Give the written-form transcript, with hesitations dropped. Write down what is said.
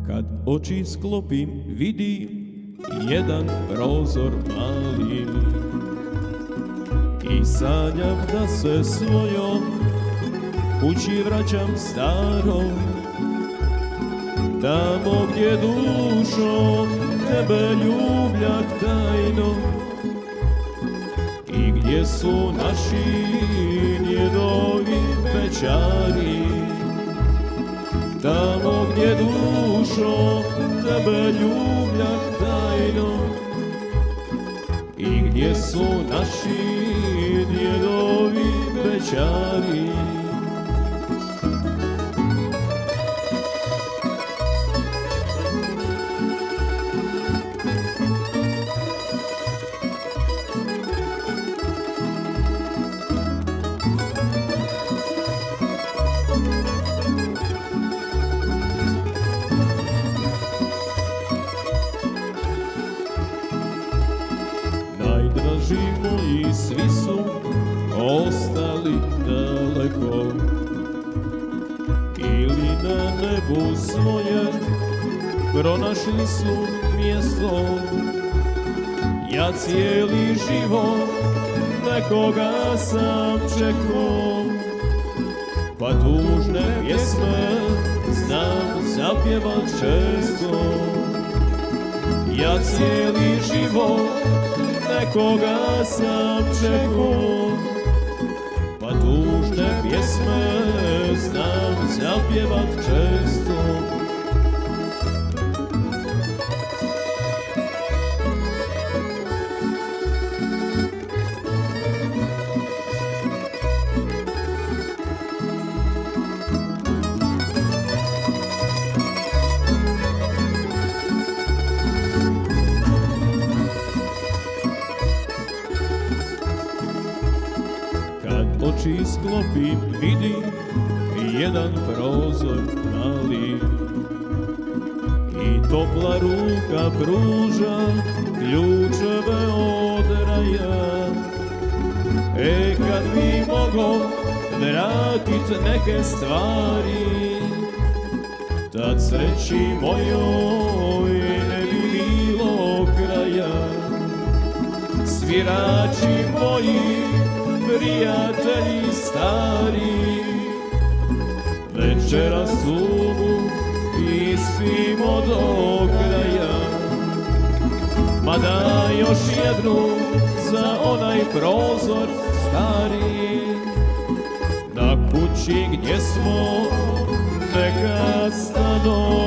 Kad oči sklopim vidim jedan prozor mali i sanjam da se svojom kući vraćam starom, tamo gdje dušo tebe ljubljak tajno i gdje su naši djedovi bećari. Tamo gdje dušo tebe ljubljak tajno i gdje su naši djedovi bećari. Najdraži moji svi su ostali daleko ili na nebu svoje pronašli su mjesto. Ja cijeli život nekoga sam čekao, pa tužne pjesme znam zapjevat često. Ja cijeli život nekoga sam čekao, pa tužne pjesme znam zapjevat često. Oči sklopim vidim jedan prozor mali i topla ruka pruža ključeve od raja. Kad bi mogo vratit neke stvari, tad sreći mojoj ne bi bilo kraja. Svirači moji, prijatelji stari, večeras sumu ispimo do kraja. Mada još jednu za onaj prozor stari, na kući gdje smo nekad stanovali.